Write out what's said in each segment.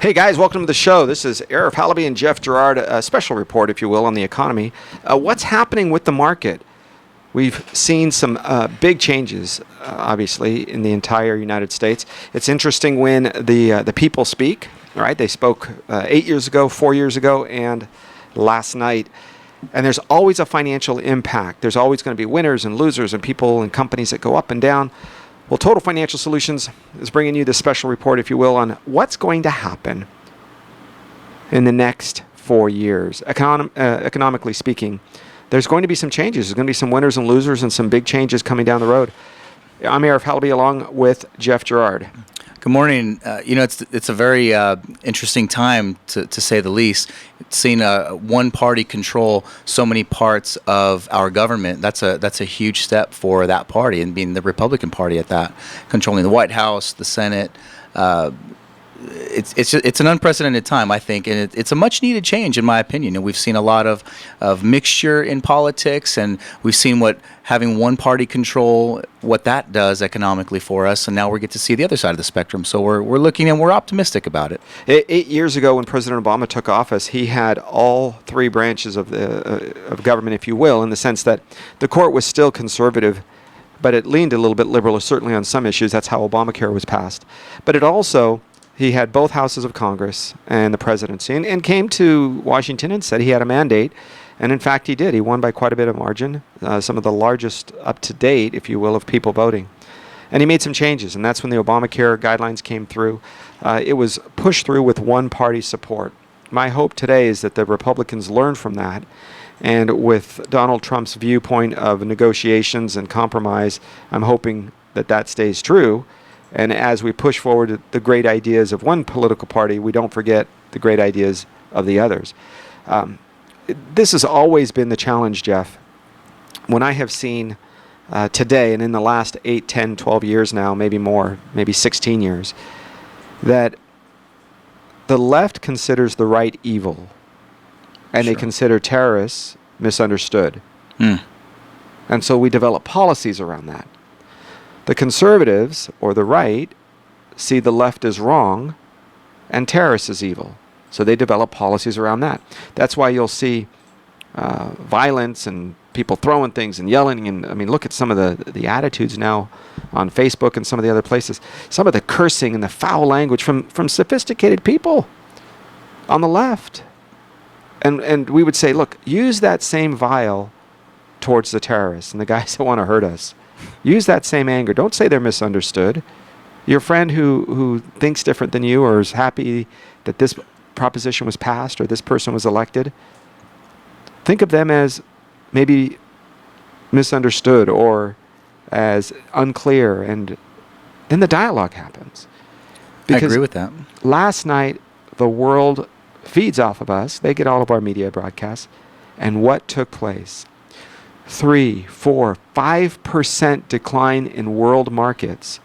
Hey guys, welcome to the show. This is Arif, Halaby, and Jeff Gerard, a special report, if you will, on the economy. What's happening with the market? We've seen some big changes, obviously, in the entire United States. It's interesting when the people speak, right? They spoke 8 years ago, 4 years ago, and last night. And there's always a financial impact. There's always going to be winners and losers and people and companies that go up and down. Well, Total Financial Solutions is bringing you this special report, if you will, on what's going to happen in the next 4 years. Economically speaking, there's going to be some changes. There's going to be some winners and losers and some big changes coming down the road. I'm Arif Halaby along with Jeff Gerard. Good morning. It's a very interesting time to say the least. Seeing one party control so many parts of our government, that's a huge step for that party, and being the Republican Party at that, controlling the White House, the Senate. It's an unprecedented time, I think, and it's a much needed change, in my opinion. And we've seen a lot of mixture in politics, and we've seen what having one party control, what that does economically for us. And now we get to see the other side of the spectrum. So we're looking, and we're optimistic about it. 8 years ago, when President Obama took office, he had all three branches of government, if you will, in the sense that the court was still conservative, but it leaned a little bit liberal, certainly on some issues. That's how Obamacare was passed. But it also, he had both houses of Congress and the presidency, and came to Washington and said he had a mandate. And in fact, he did. He won by quite a bit of margin, some of the largest up to date, if you will, of people voting. And he made some changes, and that's when the Obamacare guidelines came through. It was pushed through with one party support. My hope today is that the Republicans learn from that. And with Donald Trump's viewpoint of negotiations and compromise, I'm hoping that that stays true. And as we push forward the great ideas of one political party, we don't forget the great ideas of the others. This has always been the challenge, Jeff. When I have seen today, and in the last 8, 10, 12 years now, maybe more, maybe 16 years, that the left considers the right evil, and they consider terrorists misunderstood. And so we develop policies around that. The conservatives, or the right, see the left as wrong and terrorists as evil. So they develop policies around that. That's why you'll see violence and people throwing things and yelling. And I mean, look at some of the attitudes now on Facebook and some of the other places. Some of the cursing and the foul language from sophisticated people on the left. And we would say, look, use that same vile towards the terrorists and the guys that want to hurt us. Use that same anger. Don't say they're misunderstood. Your friend who thinks different than you or is happy that this proposition was passed or this person was elected, think of them as maybe misunderstood or as unclear, and then the dialogue happens. Because I agree with that. Last night, the world feeds off of us. They get all of our media broadcasts. And what took place? 3, 4, 5% decline in world markets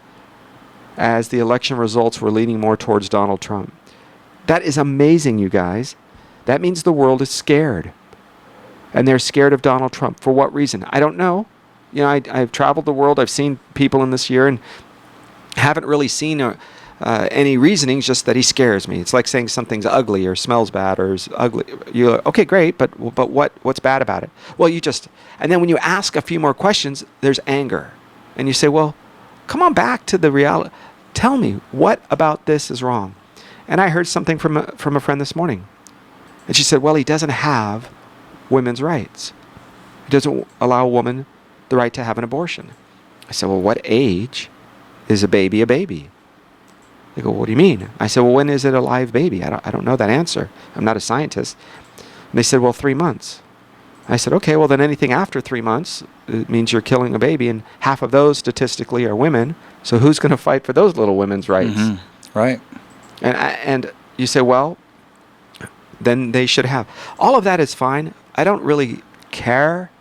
as the election results were leaning more towards Donald Trump. That is amazing, you guys. That means the world is scared. And they're scared of Donald Trump. For what reason? I don't know. You know, I've traveled the world. I've seen people in this year and haven't really seen any reasonings, just that he scares me. It's like saying something's ugly or smells bad or is ugly. You're okay, great, but what's bad about it? Well, and then when you ask a few more questions, there's anger. And you say, well, come on back to the reality. Tell me, what about this is wrong? And I heard something from a friend this morning. And she said, well, he doesn't have women's rights. He doesn't allow a woman the right to have an abortion. I said, well, what age is a baby a baby? They go, what do you mean? I said, well, when is it a live baby? I don't know that answer. I'm not a scientist. And they said, well, 3 months. I said, okay, well, then anything after 3 months, it means you're killing a baby, and half of those statistically are women. So who's going to fight for those little women's rights? Mm-hmm. Right. And you say, well, then they should have. All of that is fine. I don't really care,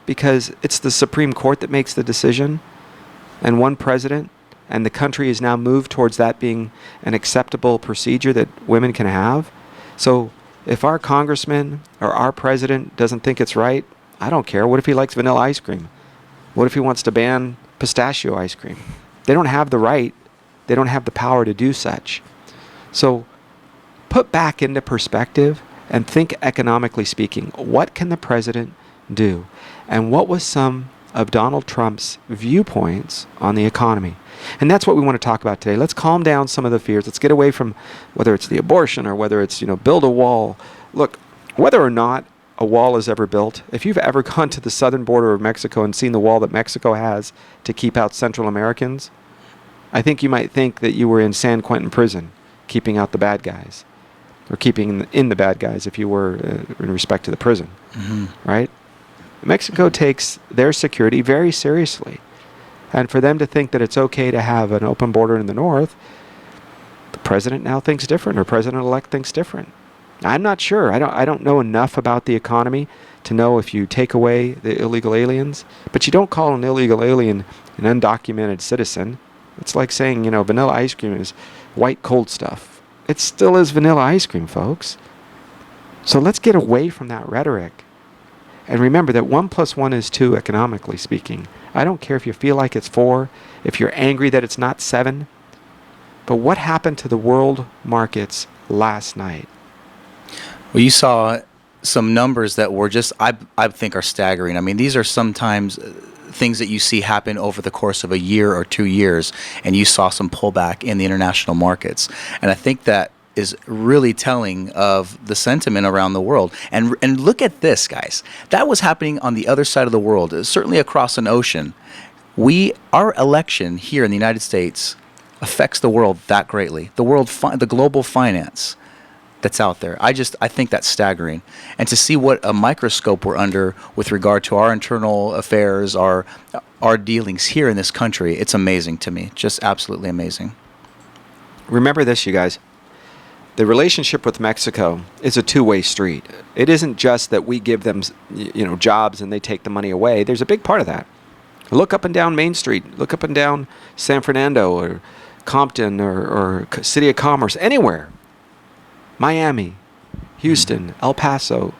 because it's the Supreme Court that makes the decision, and one president. And the country has now moved towards that being an acceptable procedure that women can have. So if our congressman or our president doesn't think it's right, I don't care. What if he likes vanilla ice cream? What if he wants to ban pistachio ice cream? They don't have the right. They don't have the power to do such. So put back into perspective and think economically speaking. What can the president do? And what was some of Donald Trump's viewpoints on the economy? And that's what we want to talk about today. Let's calm down some of the fears. Let's get away from whether it's the abortion or whether it's, build a wall. Look, whether or not a wall is ever built, if you've ever gone to the southern border of Mexico and seen the wall that Mexico has to keep out Central Americans, I think you might think that you were in San Quentin prison, keeping out the bad guys, or keeping in the bad guys if you were in respect to the prison, right? Mexico takes their security very seriously. And for them to think that it's okay to have an open border in the north, the president now thinks different, or president-elect thinks different. I'm not sure. I don't know enough about the economy to know if you take away the illegal aliens, but you don't call an illegal alien an undocumented citizen. It's like saying, vanilla ice cream is white cold stuff. It still is vanilla ice cream, folks. So let's get away from that rhetoric. And remember that 1 + 1 is 2 economically speaking. I don't care if you feel like it's 4, if you're angry that it's not 7. But what happened to the world markets last night? Well, you saw some numbers that were just, I think, are staggering. I mean, these are sometimes things that you see happen over the course of a year or 2 years, and you saw some pullback in the international markets. And I think that is really telling of the sentiment around the world. And look at this, guys. That was happening on the other side of the world, certainly across an ocean. Our election here in the United States affects the world that greatly. The global finance that's out there. I think that's staggering. And to see what a microscope we're under with regard to our internal affairs, our dealings here in this country, it's amazing to me. Just absolutely amazing. Remember this, you guys. The relationship with Mexico is a two-way street. It isn't just that we give them, jobs and they take the money away. There's a big part of that. Look up and down Main Street. Look up and down San Fernando or Compton or City of Commerce, anywhere. Miami, Houston, El Paso,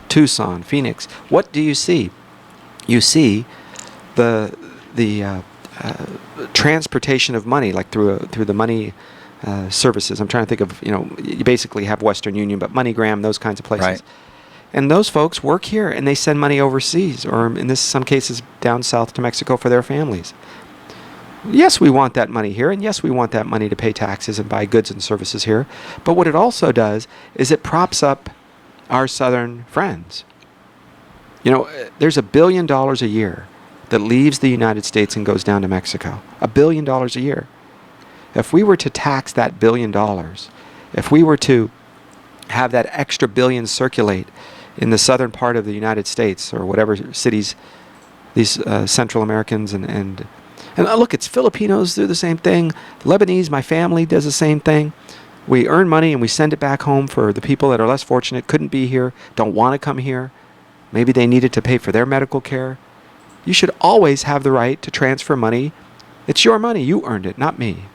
Tucson, Phoenix. What do you see? You see the transportation of money, like through the money services. I'm trying to think of, you basically have Western Union, but MoneyGram, those kinds of places. Right. And those folks work here and they send money overseas, or in some cases down south to Mexico for their families. Yes, we want that money here, and yes, we want that money to pay taxes and buy goods and services here. But what it also does is it props up our southern friends. There's $1 billion a year that leaves the United States and goes down to Mexico. $1 billion a year. If we were to tax that $1 billion, if we were to have that extra billion circulate in the southern part of the United States, or whatever cities these Central Americans and look, it's Filipinos do the same thing. Lebanese, my family, does the same thing. We earn money and we send it back home for the people that are less fortunate, couldn't be here, don't want to come here. Maybe they need it to pay for their medical care. You should always have the right to transfer money. It's your money. You earned it, not me.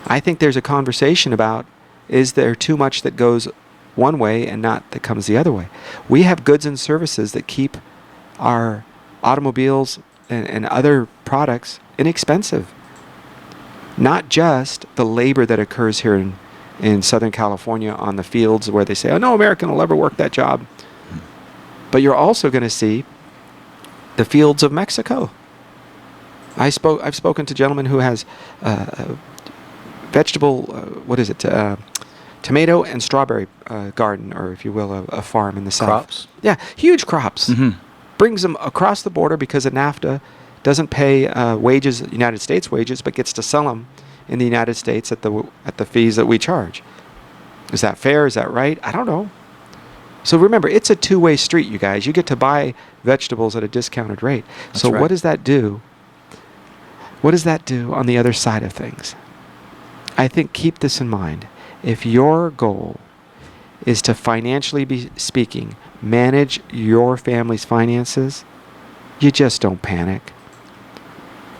I think there's a conversation about, is there too much that goes one way and not that comes the other way? We have goods and services that keep our automobiles and other products inexpensive. Not just the labor that occurs here in Southern California on the fields where they say, oh, no American will ever work that job. But you're also going to see the fields of Mexico. I've spoken to a gentleman who has vegetable, tomato and strawberry garden, or if you will, a farm in the south. Crops? Yeah, huge crops. Mm-hmm. Brings them across the border because of NAFTA, doesn't pay wages, United States wages, but gets to sell them in the United States at the fees that we charge. Is that fair? Is that right? I don't know. So remember, it's a two-way street, you guys. You get to buy vegetables at a discounted rate. That's so right. What does that do? What does that do on the other side of things? I think keep this in mind. If your goal is to financially speaking, manage your family's finances, you just don't panic.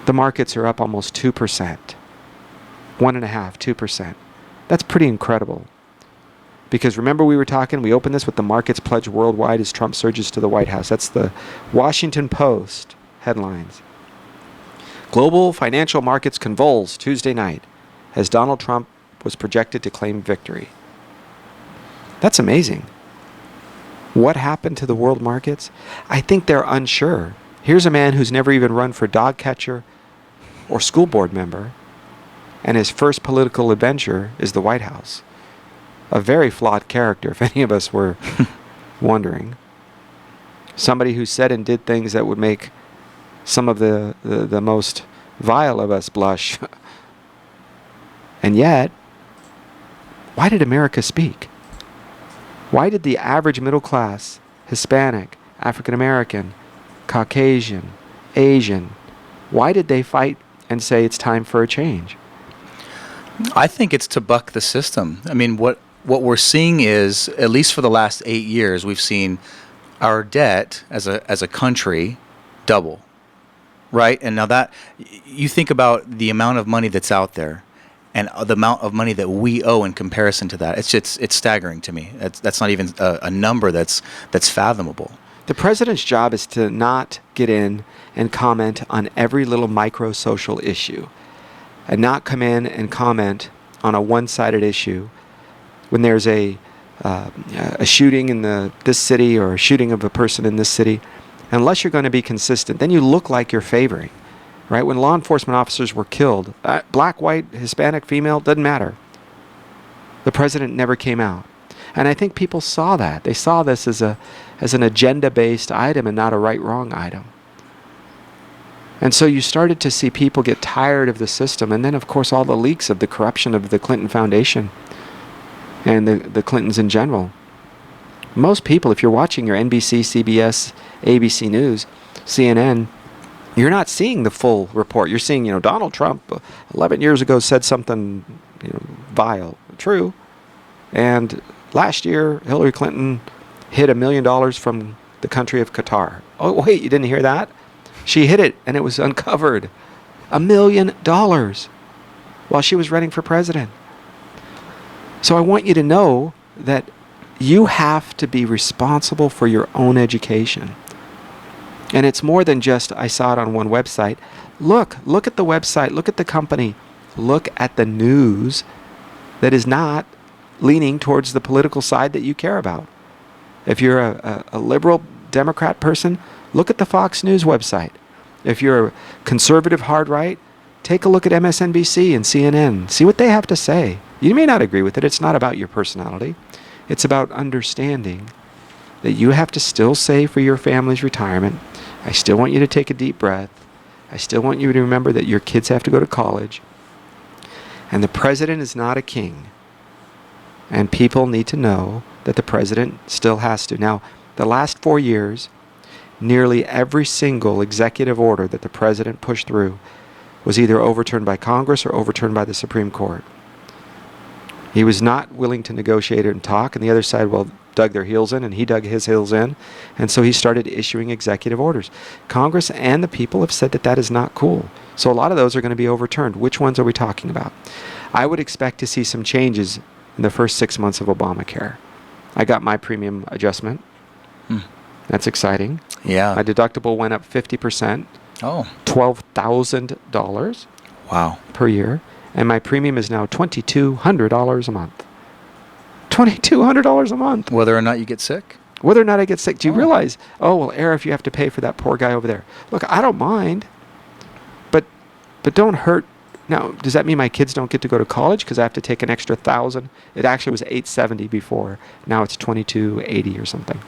The markets are up almost 2%. 1.5%, 2%. That's pretty incredible. Because remember we opened this with the markets pledge worldwide as Trump surges to the White House. That's the Washington Post headlines. Global financial markets convulse Tuesday night as Donald Trump was projected to claim victory. That's amazing. What happened to the world markets? I think they're unsure. Here's a man who's never even run for dog catcher or school board member, and his first political adventure is the White House. A very flawed character, if any of us were wondering. Somebody who said and did things that would make some of the most vile of us blush. And yet, why did America speak? Why did the average middle class, Hispanic, African American, Caucasian, Asian, why did they fight and say it's time for a change? I think it's to buck the system. I mean, what we're seeing is, at least for the last 8 years, we've seen our debt as a country double, right? And now that you think about the amount of money that's out there, and the amount of money that we owe in comparison to that, it's staggering to me. That's not even a number that's fathomable. The president's job is to not get in and comment on every little micro social issue, and not come in and comment on a one-sided issue when there's a shooting in this city, or a shooting of a person in this city. Unless you're going to be consistent, then you look like you're favoring. Right? When law enforcement officers were killed, black, white, Hispanic, female, doesn't matter. The president never came out. And I think people saw that. They saw this as an agenda-based item and not a right-wrong item. And so you started to see people get tired of the system. And then, of course, all the leaks of the corruption of the Clinton Foundation and the Clintons in general. Most people, if you're watching your NBC, CBS, ABC News, CNN, you're not seeing the full report. You're seeing, Donald Trump 11 years ago said something, vile. True. And last year, Hillary Clinton hid $1 million from the country of Qatar. Oh, wait, you didn't hear that? She hid it, and it was uncovered. $1 million while she was running for president. So I want you to know that you have to be responsible for your own education. And it's more than just, I saw it on one website. Look at the website, look at the company, look at the news that is not leaning towards the political side that you care about. If you're a liberal Democrat person, look at the Fox News website. If you're a conservative hard right, take a look at MSNBC and CNN. See what they have to say. You may not agree with it. It's not about your personality. It's about understanding that you have to still save for your family's retirement. I still want you to take a deep breath. I still want you to remember that your kids have to go to college. And the president is not a king. And people need to know that the president still has to. Now, the last 4 years, nearly every single executive order that the president pushed through was either overturned by Congress or overturned by the Supreme Court. He was not willing to negotiate and talk, and the other side, dug their heels in, and he dug his heels in, and so he started issuing executive orders. Congress and the people have said that is not cool. So a lot of those are going to be overturned. Which ones are we talking about? I would expect to see some changes in the first 6 months of Obamacare. I got my premium adjustment. That's exciting. Yeah. My deductible went up 50%. Oh. $12,000. Wow. Per year. And my premium is now $2,200 a month. $2,200 a month. Whether or not you get sick? Whether or not I get sick. Do you realize, Arif, you have to pay for that poor guy over there. Look, I don't mind, but don't hurt. Now, does that mean my kids don't get to go to college because I have to take an extra $1,000? It actually was $870 before. Now it's $2,280 or something.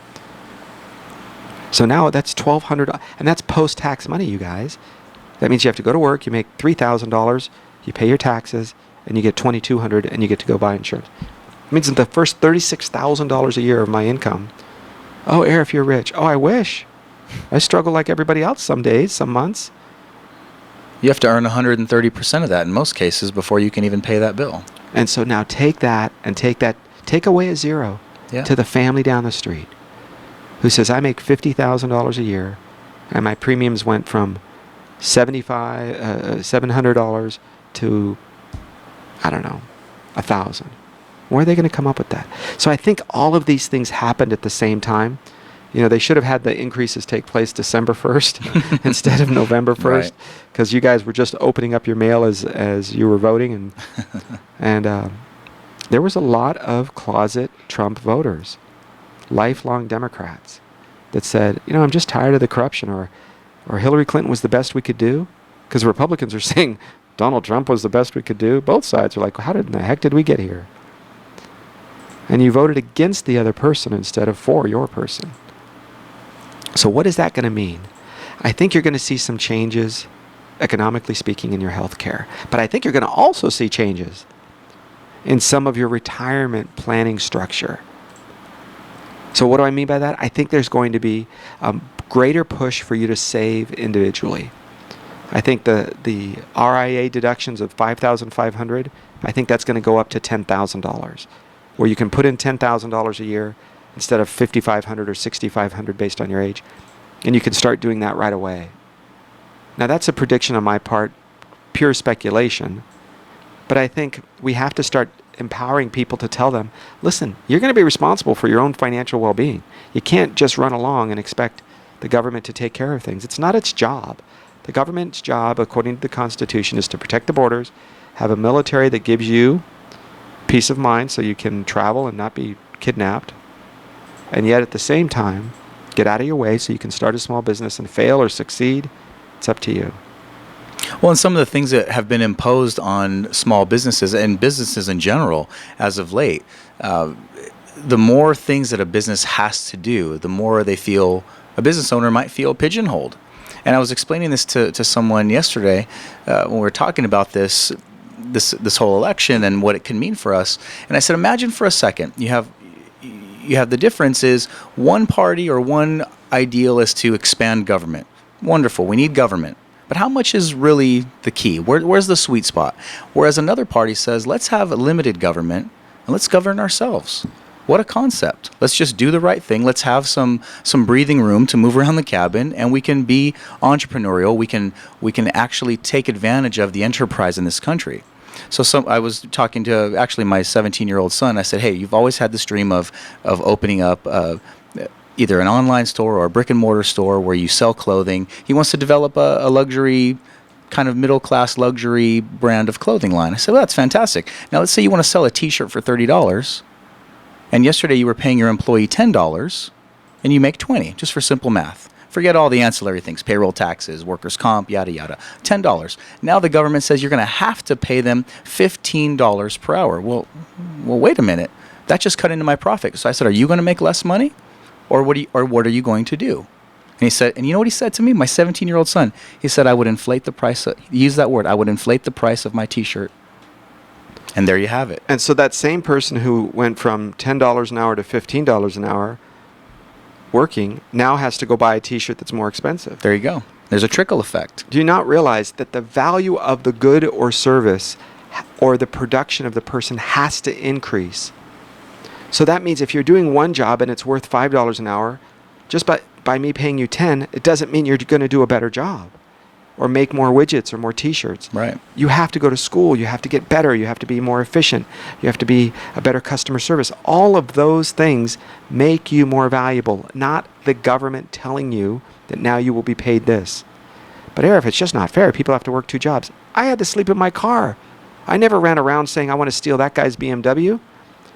So now that's $1,200, and that's post-tax money, you guys. That means you have to go to work, you make $3,000, you pay your taxes, and you get $2,200, and you get to go buy insurance. It means that the first $36,000 a year of my income. Oh, Arif, you're rich. Oh, I wish. I struggle like everybody else some days, some months. You have to earn 130% of that in most cases before you can even pay that bill. And so now take that and take away a zero to the family down the street who says, I make $50,000 a year, and my premiums went from $700 to, I don't know, $1,000. Where are they going to come up with that? So I think all of these things happened at the same time. They should have had the increases take place December 1st instead of November 1st, Right. because you guys were just opening up your mail as you were voting, and there was a lot of closet Trump voters, lifelong Democrats, that said, I'm just tired of the corruption, or Hillary Clinton was the best we could do, because Republicans are saying Donald Trump was the best we could do. Both sides are like, how in the heck did we get here? And you voted against the other person instead of for your person. So what is that going to mean? I think you're going to see some changes, economically speaking, in your health care. But I think you're going to also see changes in some of your retirement planning structure. So what do I mean by that? I think there's going to be a greater push for you to save individually. I think the RIA deductions of $5,500, I think that's going to go up to $10,000, where you can put in $10,000 a year instead of $5,500 or $6,500 based on your age, and you can start doing that right away. Now that's a prediction on my part, pure speculation, but I think we have to start empowering people to tell them, listen, you're going to be responsible for your own financial well-being. You can't just run along and expect the government to take care of things. It's not its job. The government's job, according to the Constitution, is to protect the borders, have a military that gives you peace of mind so you can travel and not be kidnapped, and yet at the same time, get out of your way so you can start a small business and fail or succeed. It's up to you. Well, and some of the things that have been imposed on small businesses and businesses in general as of late, the more things that a business has to do, the more they feel, a business owner might feel pigeonholed. And I was explaining this to someone yesterday when we were talking about this whole election and what it can mean for us. And I said, imagine for a second, you have the difference is one party or one ideal is to expand government. Wonderful, we need government. But how much is really the key? Where's the sweet spot? Whereas another party says, let's have a limited government and let's govern ourselves. What a concept. Let's just do the right thing. Let's have some breathing room to move around the cabin, and we can be entrepreneurial. We can actually take advantage of the enterprise in this country. So I was talking to actually my 17-year-old son. I said, hey, you've always had this dream of opening up either an online store or a brick and mortar store where you sell clothing. He wants to develop a luxury, kind of middle-class luxury brand of clothing line. I said, well, that's fantastic. Now let's say you want to sell a t-shirt for $30, and yesterday you were paying your employee $10, and you make $20, just for simple math. Forget all the ancillary things, payroll taxes, workers' comp, yada, yada. $10. Now the government says you're going to have to pay them $15 per hour. Well, wait a minute. That just cut into my profit. So I said, are you going to make less money? Or what are you going to do? And he said, and you know what he said to me? My 17-year-old son. He said, I would inflate the price. He used that word. I would inflate the price of my T-shirt. And there you have it. And so that same person who went from $10 an hour to $15 an hour working now has to go buy a T-shirt that's more expensive. There you go. There's a trickle effect. Do you not realize that the value of the good or service or the production of the person has to increase? So that means if you're doing one job and it's worth $5 an hour, just by me paying you 10, it doesn't mean you're going to do a better job or make more widgets or more T-shirts. Right. You have to go to school. You have to get better. You have to be more efficient. You have to be a better customer service. All of those things make you more valuable, not the government telling you that now you will be paid this. But Arif, it's just not fair. People have to work 2 jobs. I had to sleep in my car. I never ran around saying I want to steal that guy's BMW.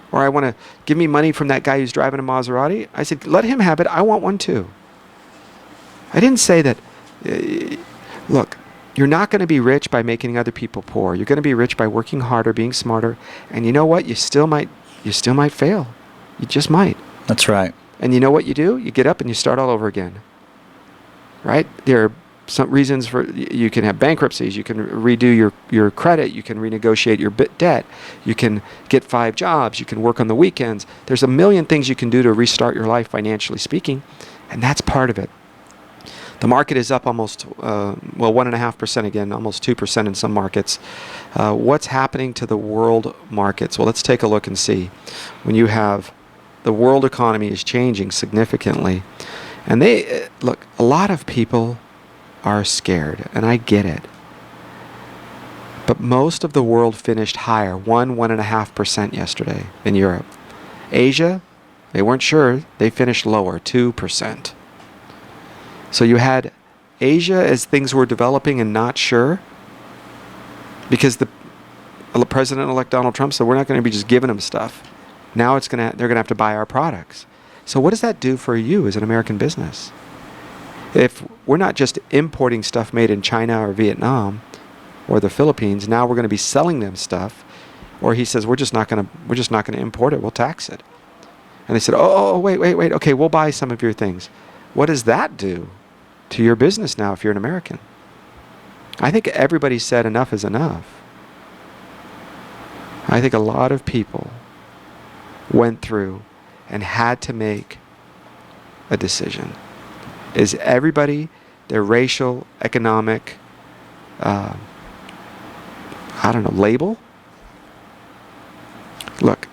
Or I want to give me money from that guy who's driving a Maserati. I said, let him have it. I want one too. I didn't say that. Look, you're not going to be rich by making other people poor. You're going to be rich by working harder, being smarter. And you know what? You still might fail. You just might. That's right. And you know what you do? You get up and you start all over again. Right? There are some reasons for, you can have bankruptcies, you can redo your credit, you can renegotiate your debt, you can get 5 jobs, you can work on the weekends. There's a million things you can do to restart your life financially speaking, and that's part of it. The market is up almost 1.5% again, almost 2% in some markets. What's happening to the world markets? Well, let's take a look and see. When you have the world economy is changing significantly, and look, a lot of people are scared, and I get it. But most of the world finished higher, 1.5% yesterday in Europe. Asia They weren't sure. They finished lower, 2%. So you had Asia as things were developing and not sure, because the President-elect Donald Trump said, we're not going to be just giving them stuff. Now they're going to have to buy our products. So what does that do for you as an American business? If we're not just importing stuff made in China or Vietnam or the Philippines, now we're going to be selling them stuff. Or he says, we're just not going to import it. We'll tax it. And they said, wait. Okay, we'll buy some of your things. What does that do to your business now if you're an American? I think everybody said enough is enough. I think a lot of people went through and had to make a decision. Is everybody, their racial, economic, label? Look,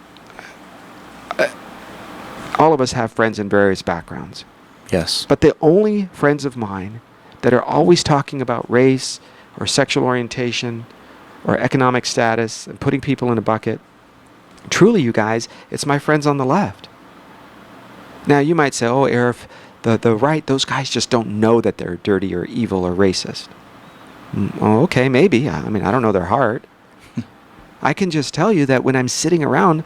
all of us have friends in various backgrounds. Yes. But the only friends of mine that are always talking about race or sexual orientation or economic status and putting people in a bucket, truly, you guys, it's my friends on the left. Now, you might say, oh, Arif, the right, those guys just don't know that they're dirty or evil or racist. Oh, okay, maybe. I mean, I don't know their heart. I can just tell you that when I'm sitting around,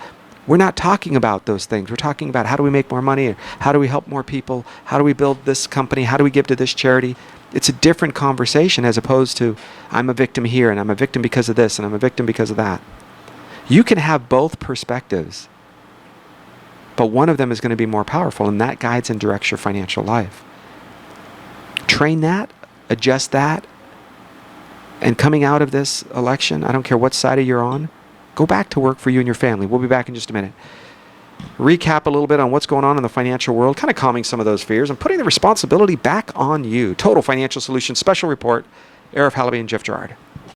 we're not talking about those things. We're talking about how do we make more money, or how do we help more people, how do we build this company, how do we give to this charity. It's a different conversation as opposed to I'm a victim here and I'm a victim because of this and I'm a victim because of that. You can have both perspectives, but one of them is going to be more powerful, and that guides and directs your financial life. Train that, adjust that, and coming out of this election, I don't care what side you're on, go back to work for you and your family. We'll be back in just a minute. Recap a little bit on what's going on in the financial world, kind of calming some of those fears and putting the responsibility back on you. Total Financial Solutions Special Report, Arif, Halaby, and Jeff Gerard.